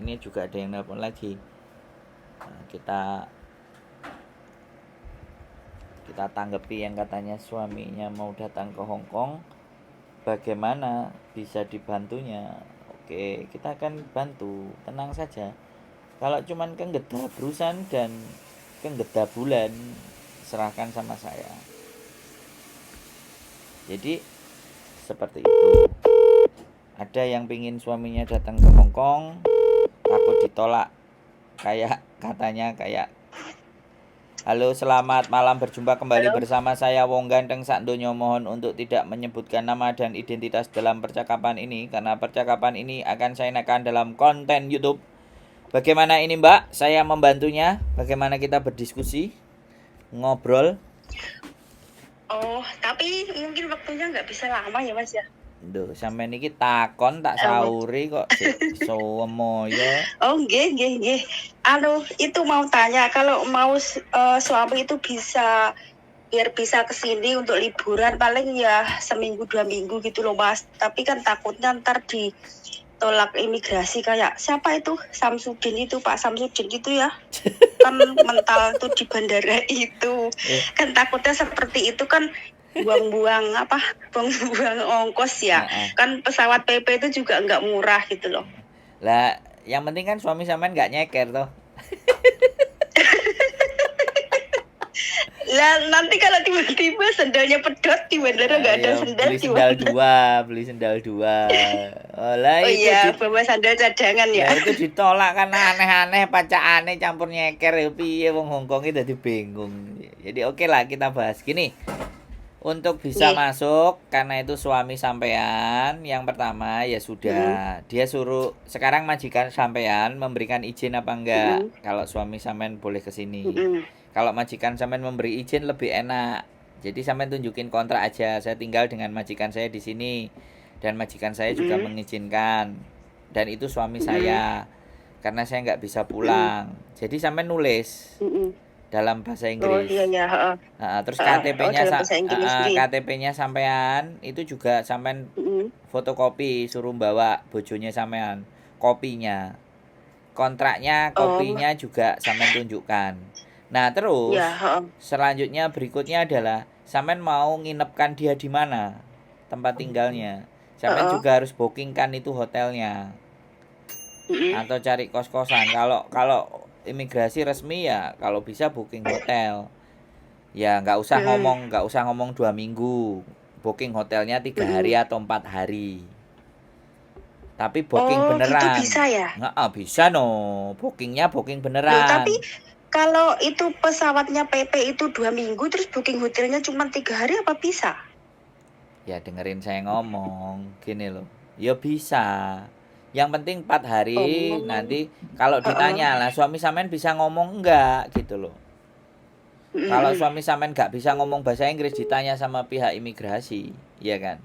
ini juga ada yang nelpon lagi. Nah, kita tanggapi yang katanya suaminya mau datang ke Hong Kong, bagaimana bisa dibantunya. Oke, kita akan bantu, tenang saja. Kalau cuman kenggedabulan dan kenggedabulan, serahkan sama saya. Jadi seperti itu. Ada yang pingin suaminya datang ke Hong Kong, takut ditolak, kayak katanya kayak, halo, selamat malam, berjumpa kembali Halo? bersama saya Wong Ganteng Sakdonya. Mohon untuk tidak menyebutkan nama dan identitas dalam percakapan ini, karena percakapan ini akan saya naikkan dalam konten YouTube. Bagaimana ini Mbak? Saya membantunya. Bagaimana kita berdiskusi, ngobrol? Oh, tapi mungkin waktunya nggak bisa lama ya Mas ya? Duh, sampai niki takon tak Oh, sauri kok semoyo. oh nggih. Itu mau tanya, kalau mau suami itu biar bisa kesini untuk liburan paling ya seminggu 2 minggu gitu loh Mas. Tapi kan takutnya ntar ditolak imigrasi kayak siapa itu? Pak Samsudin itu ya. Kan mental tuh di bandara itu. Kan takutnya seperti itu kan buang-buang ongkos ya. Kan pesawat PP itu juga nggak murah gitu loh. Lah, yang penting kan suami sampean nggak nyeker toh. Lah nanti kalau tiba-tiba sendalnya pedot di bandara nggak ada sendal beli gimana? sendal dua. Oh lah Oh itu iya, bawa sandal cadangan ya. itu ditolak kan aneh-aneh pacakane campur nyeker ya piye wong Hongkong itu dadi bingung. Jadi oke lah kita bahas gini. Untuk bisa Nih. masuk karena itu suami sampean, yang pertama ya sudah dia suruh sekarang majikan sampean memberikan izin apa enggak kalau suami sampean boleh ke sini. Kalau majikan sampean memberi izin lebih enak. Jadi sampean tunjukin kontrak aja, saya tinggal dengan majikan saya di sini dan majikan saya juga mengizinkan. Dan itu suami saya. Karena saya nggak bisa pulang. Jadi sampean nulis dalam bahasa Inggris. Oh iya. Terus Dalam bahasa Inggris nih. KTP-nya sampean itu juga sampean fotokopi, suruh bawa bojonya sampean kopinya. Kontraknya, kopinya juga sampean tunjukkan. Nah, terus selanjutnya berikutnya adalah sampean mau nginepkan dia di mana? Tempat tinggalnya. Sampean juga harus bookingkan itu hotelnya. Atau cari kos-kosan. Kalau imigrasi resmi ya kalau bisa booking hotel. Ya nggak usah ngomong 2 minggu. Booking hotelnya 3 hari atau 4 hari. Tapi booking beneran. Gitu bisa ya? Nggak, bisa no. Bookingnya booking beneran. Tapi kalau itu pesawatnya PP itu 2 minggu, terus booking hotelnya cuma 3 hari apa bisa? Ya dengerin saya ngomong, gini loh. Ya bisa. Yang penting 4 hari. Nanti kalau ditanya lah suami sampean bisa ngomong enggak gitu loh. Kalau suami sampean nggak bisa ngomong bahasa Inggris ditanya sama pihak imigrasi, iya kan?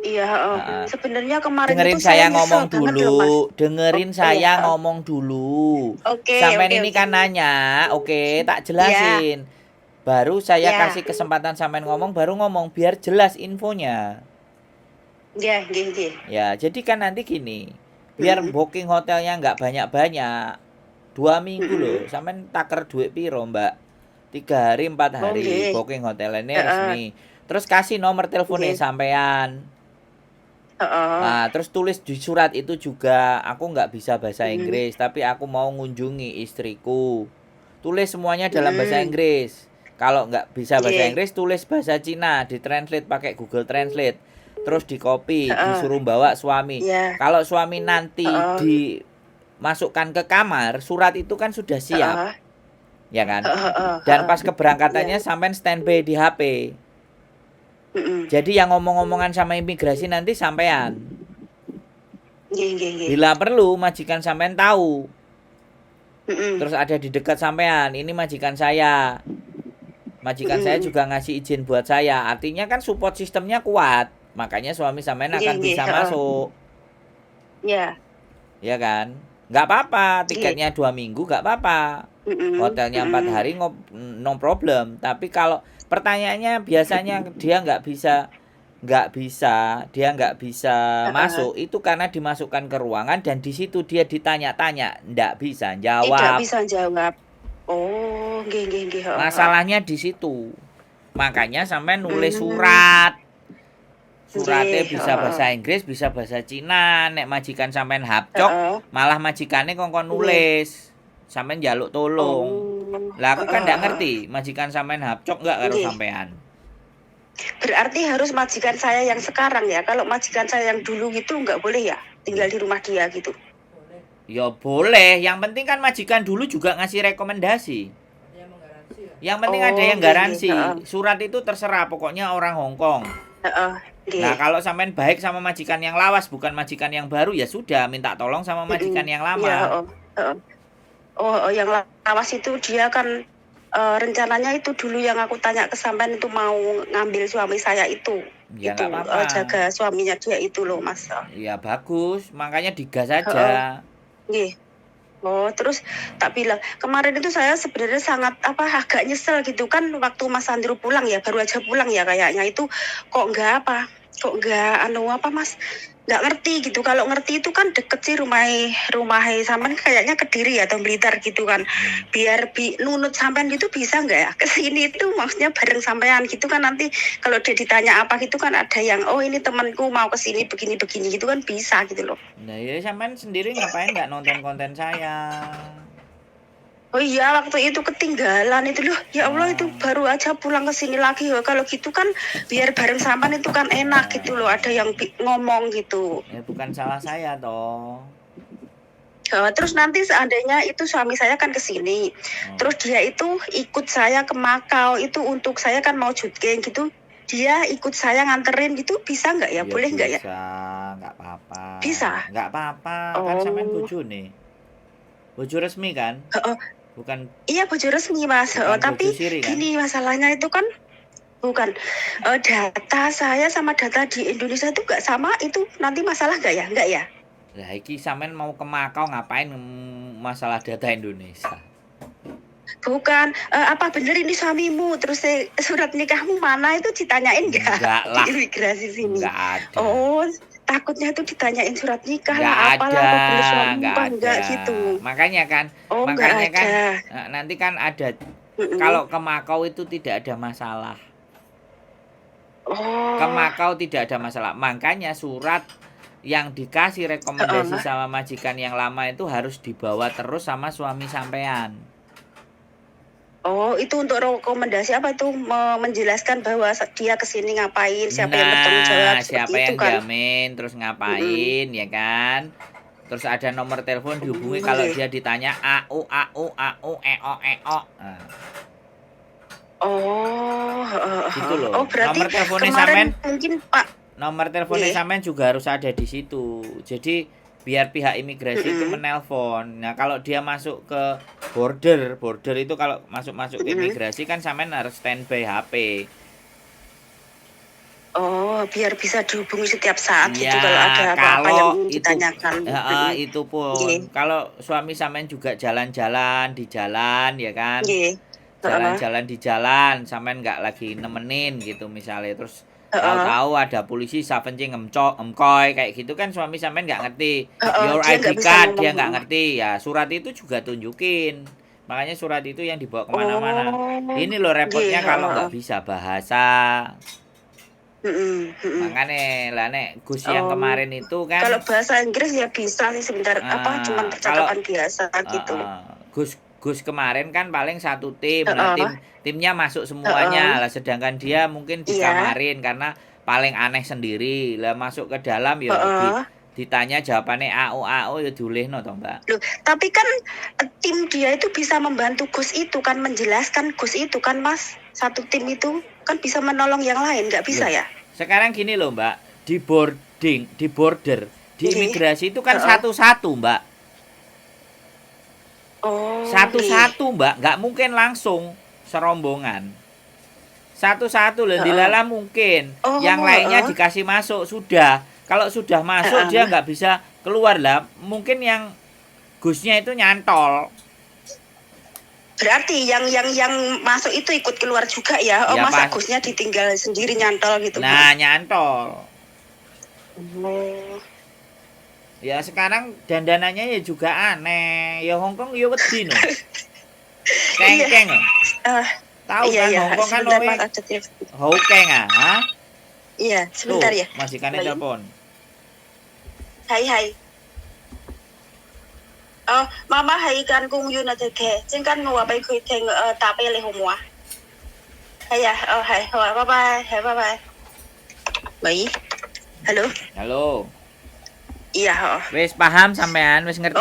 Iya. Sebenarnya kemarin Dengerin itu saya nyesel ngomong banget loh, Mas. dulu. Dengerin saya ngomong dulu. Sampean ini kan nanya, oke, tak jelasin. Baru saya kasih kesempatan sampean ngomong, baru ngomong biar jelas infonya. Ya, jadi kan nanti gini, biar booking hotelnya nggak banyak-banyak, 2 minggu loh, sampean taker duit piro mbak? 3 hari 4 hari booking hotelnya resmi. Terus kasih nomor teleponnya sampean. Nah, terus tulis di surat itu juga, aku nggak bisa bahasa Inggris, tapi aku mau ngunjungi istriku. Tulis semuanya dalam bahasa Inggris. Kalau nggak bisa bahasa Inggris, tulis bahasa Cina, ditranslate pakai Google Translate. Terus di copy, disuruh bawa suami. Kalau suami nanti dimasukkan ke kamar, surat itu kan sudah siap. Ya kan? Dan pas keberangkatannya sampean standby di HP. Jadi yang ngomong-ngomongan sama imigrasi nanti sampean. Bila perlu majikan sampean tahu. Terus ada di dekat sampean, ini majikan saya. Majikan saya juga ngasih izin buat saya. Artinya kan support sistemnya kuat. Makanya suami sampean akan bisa masuk. Iya. Ya kan? Nggak apa-apa, tiketnya 2 minggu nggak apa-apa. Hotelnya 4 hari no problem. Tapi kalau pertanyaannya biasanya dia nggak bisa dia nggak bisa Heeh. masuk itu karena dimasukkan ke ruangan dan di situ dia ditanya-tanya, nggak bisa Tidak jawab. bisa jawab. Oh, nggih nggih nggih, heeh heeh. Masalahnya di situ. Makanya sampai nulis Mmm, surat. Suratnya nggih, bisa heeh heeh. bahasa Inggris, bisa bahasa Cina. Nek majikan sampean hapcok, Heeh, malah majikannya kongkon nggih. nulis. Sampean njaluk tolong. Oh, Lah aku kan heeh ndak heeh. ngerti, majikan sampean hapcok nggak karo Nggih. sampean. Berarti harus majikan saya yang sekarang ya? Kalau majikan saya yang dulu gitu nggak boleh ya? Tinggal Loh, di rumah dia gitu? ya boleh, yang penting kan majikan dulu juga ngasih rekomendasi. Yang penting ada Oh, yang nggih nggih, garansi. heeh. Surat itu terserah, pokoknya orang Hong Kong. Heeh, Nah, nggih. kalau sampean baik sama majikan yang lawas, bukan majikan yang baru, ya sudah, minta tolong sama Mhm. majikan yang Iya, lama. heeh heeh. Oh, oh, yang lawas itu dia kan, rencananya itu dulu yang aku tanya ke sampean itu mau ngambil suami saya itu. Ya Itu, nggak apa-apa. jaga suaminya dia itu loh, Mas. Ya bagus, makanya digas Heeh, aja. nggih. Oh, terus tak bilang, kemarin itu saya sebenarnya sangat apa, agak nyesel gitu kan waktu Mas Andrew pulang ya, baru aja pulang ya kayaknya itu kok enggak apa, kok enggak anu apa Mas, nggak ngerti gitu. Kalau ngerti itu kan deket sih rumah sampean kayaknya Kediri atau Blitar gitu kan. Hmm. Biar nunut sampean gitu bisa nggak ya? Ke sini itu maksudnya bareng sampean gitu kan nanti kalau dia ditanya apa gitu kan ada yang oh ini temanku mau ke sini begini-begini gitu kan bisa gitu loh. Nah, ya sampean sendiri ngapain nggak nonton konten saya? Oh iya, waktu itu ketinggalan itu loh. Ya Allah itu Oh, baru aja pulang ke sini lagi. Oh, kalau gitu kan biar bareng sampean itu kan enak gitu loh. Ada yang ngomong gitu. ya bukan salah saya toh. Terus nanti seandainya itu suami saya kan ke sini. Oh, Terus dia itu ikut saya ke Makau. Itu untuk saya kan mau syuting gitu. Dia ikut saya nganterin gitu bisa nggak ya? ya Boleh nggak ya? bisa, nggak apa-apa. Bisa. Nggak apa-apa, kan sampean Oh, bojo nih. Bojo resmi kan? heeh. Bukan Iya bojo resmi Mas. bukan Tapi bojo siri kan? gini masalahnya itu kan bukan, data saya sama data di Indonesia itu nggak sama, itu nanti masalah nggak ya? Nggak ya? Lah iki sampean mau ke Makau ngapain masalah data Indonesia? Bukan, apa bener ini suamimu? Terus surat nikahmu mana itu ditanyain nggak Enggak di lah, imigrasi sini? enggak ada. Oh, takutnya itu ditanyain surat nikah Nggak lah, ada, apalah, apa bener suamimu nggak apa ada. enggak gitu. Makanya kan, Oh, nggak makanya kan ada. nanti kan ada Mhm. kalau ke Makau itu tidak ada masalah. Ke Oh, Makau tidak ada masalah. Makanya surat yang dikasih rekomendasi heeh. sama majikan yang lama itu harus dibawa terus sama suami sampean. Oh, itu untuk rekomendasi apa itu menjelaskan bahwa dia kesini ngapain, siapa yang bertanggung jawab Nah, siapa seperti itu yang kan? jamin, terus Mhm. ngapain, ya kan? Terus ada nomor telepon Oh, dihubungi kalau nggih. dia ditanya au eo eo. Nah, Oh, heeh gitu heeh. loh. Oh, berarti kemarin mungkin Pak Nomor teleponnya nggih, sampean juga harus ada di situ. Jadi biar pihak imigrasi itu mhm, menelpon. Nah, kalau dia masuk ke border itu kalau masuk-masuk ke mhm. imigrasi kan sampean harus standby HP. Oh, biar bisa dihubungi setiap saat Iya, gitu kalau ada apa-apa yang kalau ingin itu ditanyakan, heeh, mhm. itu pun Nggih kalau suami sampean juga jalan-jalan di jalan ya kan. nggih. Heeh Jalan-jalan di jalan sampean nggak lagi nemenin gitu misalnya terus heeh tahu-tahu ada polisi sapencing emkoy kayak gitu kan suami sampean nggak ngerti heeh, your dia ID nggak bisa card ngomong, dia nggak heeh. ngerti ya surat itu juga tunjukin makanya surat itu yang dibawa kemana-mana Oh, ini loh nggih, repotnya heeh kalau nggak heeh. bisa bahasa Mhm mhm. makanya lah nek Gus yang Oh, kemarin itu kan kalau bahasa Inggris ya bisa sih sebentar, apa, cuman kalau percakapan biasa gitu. Gus Gus kemarin kan paling satu tim. Lah Heeh timnya masuk semuanya. heeh. Lah sedangkan dia mungkin Iya, disamarin karena paling aneh sendiri. Lah masuk ke dalam ya heeh. ditanya jawabannya AO ya diulihno toh, Mbak. Loh, tapi kan, tim dia itu bisa membantu Gus itu kan, menjelaskan Gus itu kan, Mas. Satu tim itu kan bisa menolong yang lain, nggak bisa Loh, ya? sekarang gini loh, Mbak. Di border, di Nggih, imigrasi itu kan heeh. satu-satu, Mbak. Oh, nggih, Satu-satu, Mbak. Nggak mungkin langsung serombongan. Satu-satu loh heeh. dilala mungkin. Yang Oh, lainnya heeh, dikasih masuk sudah. Kalau sudah masuk dia heeh. nggak bisa keluar lah. Mungkin yang gusnya itu nyantol. Berarti yang masuk itu ikut keluar juga ya? Oh, Ya Mas pas. Agusnya ditinggal sendiri nyantol gitu. Nah, nyantol. Oh. Ya sekarang dandanannya ya juga aneh. Ya Hongkong ya wedi no. Iya. Kengkeng. Tahu Iya, kan iya. Hongkong kan Sebentar, loe Mas, ada telepon. Hokeng ah. Iya, sebentar Tuh, ya. majikannya Baik. telepon. Hai. Mama hay kan kung yun na teke. Chính kan ngồi bay khui thèn tạ bê lê hồng hoa. Hay à, hay, bye bye. Baik. Halo. Halo. Iya, Wis paham sampean, wis ngerti?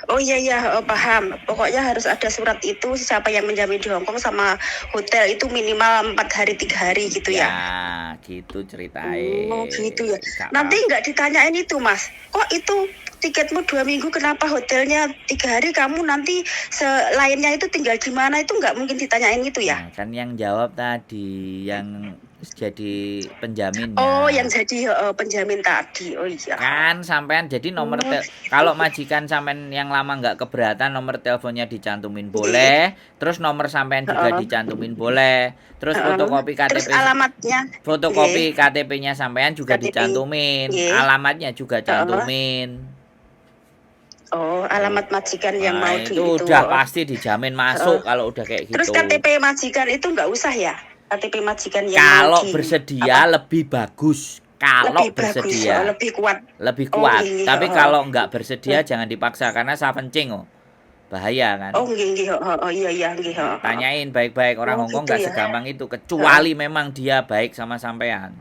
Oh iya, paham. Pokoknya harus ada surat itu siapa yang menjamin di Hongkong sama hotel itu minimal 4 hari 3 hari gitu ya. Gitu ceritanya. Oh gitu ya. Gak Nanti apa. nggak ditanyain itu Mas. Kok itu tiketmu 2 minggu kenapa hotelnya 3 hari kamu nanti selainnya itu tinggal di mana itu nggak mungkin ditanyain itu ya? Nah, kan yang jawab tadi yang jadi penjaminnya. Oh yang jadi penjamin tadi. Oh iya. Kan sampean jadi nomor kalau majikan sampean yang lama nggak keberatan nomor teleponnya dicantumin boleh, terus nomor sampean juga dicantumin boleh, terus fotokopi KTP, Terus alamatnya fotokopi KTP-nya sampean juga KTP. dicantumin, alamatnya juga cantumin. Oh alamat majikan yang Nah, mau itu di itu. udah pasti dijamin masuk kalau udah kayak gitu. Terus KTP majikan itu nggak usah ya? KTP majikan yang kalau mau bersedia lebih bagus. Kalau lebih bersedia bagus, lebih kuat. lebih kuat. Iya, Tapi kalau nggak bersedia jangan dipaksa karena saya pencing bahaya kan. Oh iya nggih. Tanyain baik-baik, orang Hongkong gitu nggak ya. segampang itu kecuali memang dia baik sama sampean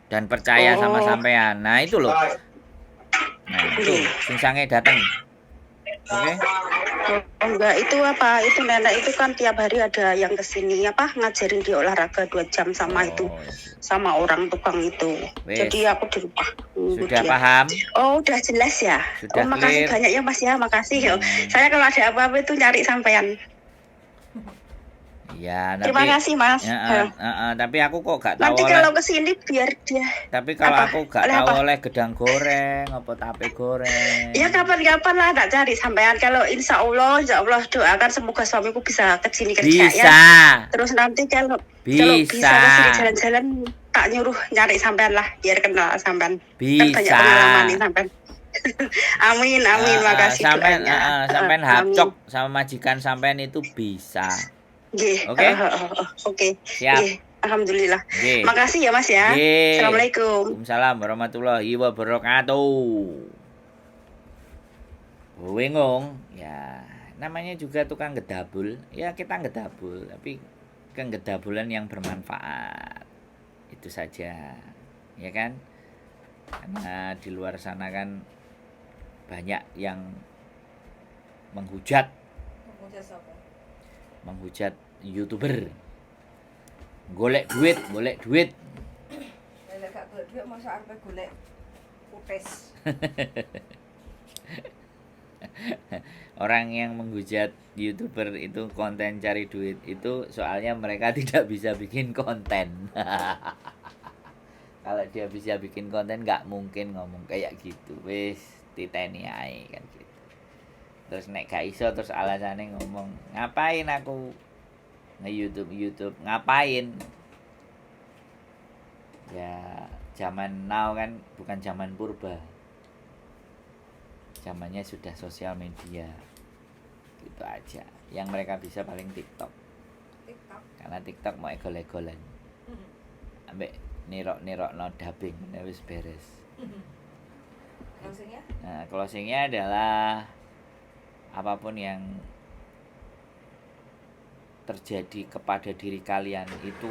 dan percaya sama sampean. Nah itu loh. Nah itu sing sange datang. Oke. Oh, enggak, itu apa? Itu nenek itu kan tiap hari ada yang kesini apa ngajarin dia olahraga 2 jam sama itu sama orang tukang itu. Jadi aku di rumah. Sudah paham? Oh, udah jelas ya. Sudah makasih clear. banyak ya Mas ya, makasih. Saya kalau ada apa-apa itu nyari sampean. Ya, Terima kasih Mas. Tapi aku kok gak tahu Nanti kalau kesini biar dia. Tapi kalau aku gak tahu oleh gedang goreng, apa tape goreng. Ya kapan-kapan lah tak cari sampean. Kalau insya Allah doakan semoga suamiku bisa kesini kerja ya. Terus nanti kalau bisa kesini jalan-jalan tak nyuruh nyari sampean lah biar kenal sampean. Kan banyak pengalaman nih sampean. Amin, makasih doanya. Sampean hapcok sama majikan sampean itu bisa. Oke. Siap. Alhamdulillah. Makasih ya Mas ya. Assalamualaikum. Waalaikumsalam warahmatullahi wabarakatuh. Bingung ya, namanya juga tukang gedabul. Ya kita gedabul, tapi kegedabulan yang bermanfaat. Itu saja. Ya kan? Karena di luar sana kan banyak yang menghujat YouTuber. Golek duit. Lek gak golek duit masa arep golek putes. Orang yang menghujat YouTuber itu konten cari duit itu soalnya mereka tidak bisa bikin konten. Kalau dia bisa bikin konten nggak mungkin ngomong kayak gitu. Wis titeni ae kan gitu. Terus nek gak iso terus alasannya ngomong ngapain aku nge-YouTube ngapain? Ya zaman now kan bukan zaman purba. Zamannya sudah sosial media. Gitu aja. Yang mereka bisa paling TikTok. Karena TikTok mau egol-egolan. Ambek nirok-nirokno dubbing wis beres. Closingnya? Nah, closingnya adalah apapun yang terjadi kepada diri kalian itu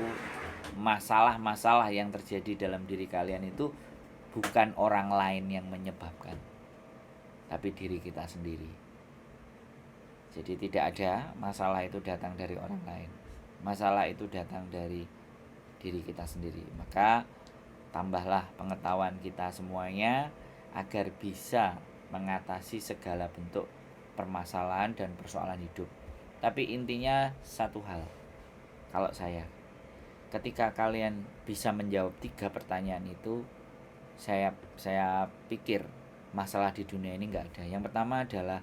masalah-masalah yang terjadi dalam diri kalian itu bukan orang lain yang menyebabkan, tapi diri kita sendiri. Jadi tidak ada masalah itu datang dari orang lain. Masalah itu datang dari diri kita sendiri. Maka tambahlah pengetahuan kita semuanya agar bisa mengatasi segala bentuk permasalahan dan persoalan hidup. Tapi intinya satu hal, kalau saya, ketika kalian bisa menjawab 3 pertanyaan itu, saya pikir masalah di dunia ini nggak ada. Yang pertama adalah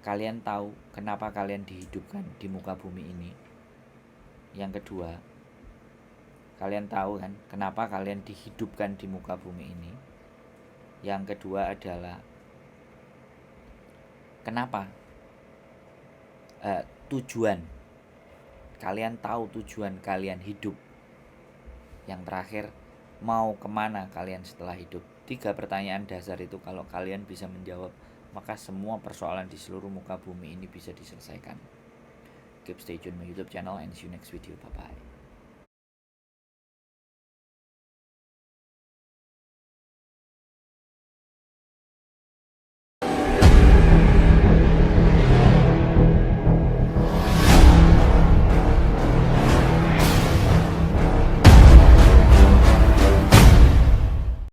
kalian tahu kenapa kalian dihidupkan di muka bumi ini? Yang kedua, kalian tahu kan kenapa kalian dihidupkan di muka bumi ini? Yang kedua adalah kenapa tujuan kalian tahu tujuan kalian hidup. Yang terakhir, mau kemana kalian setelah hidup? 3 pertanyaan dasar itu kalau kalian bisa menjawab, maka semua persoalan di seluruh muka bumi ini bisa diselesaikan. Keep stay tune my YouTube channel and see you next video. Bye bye.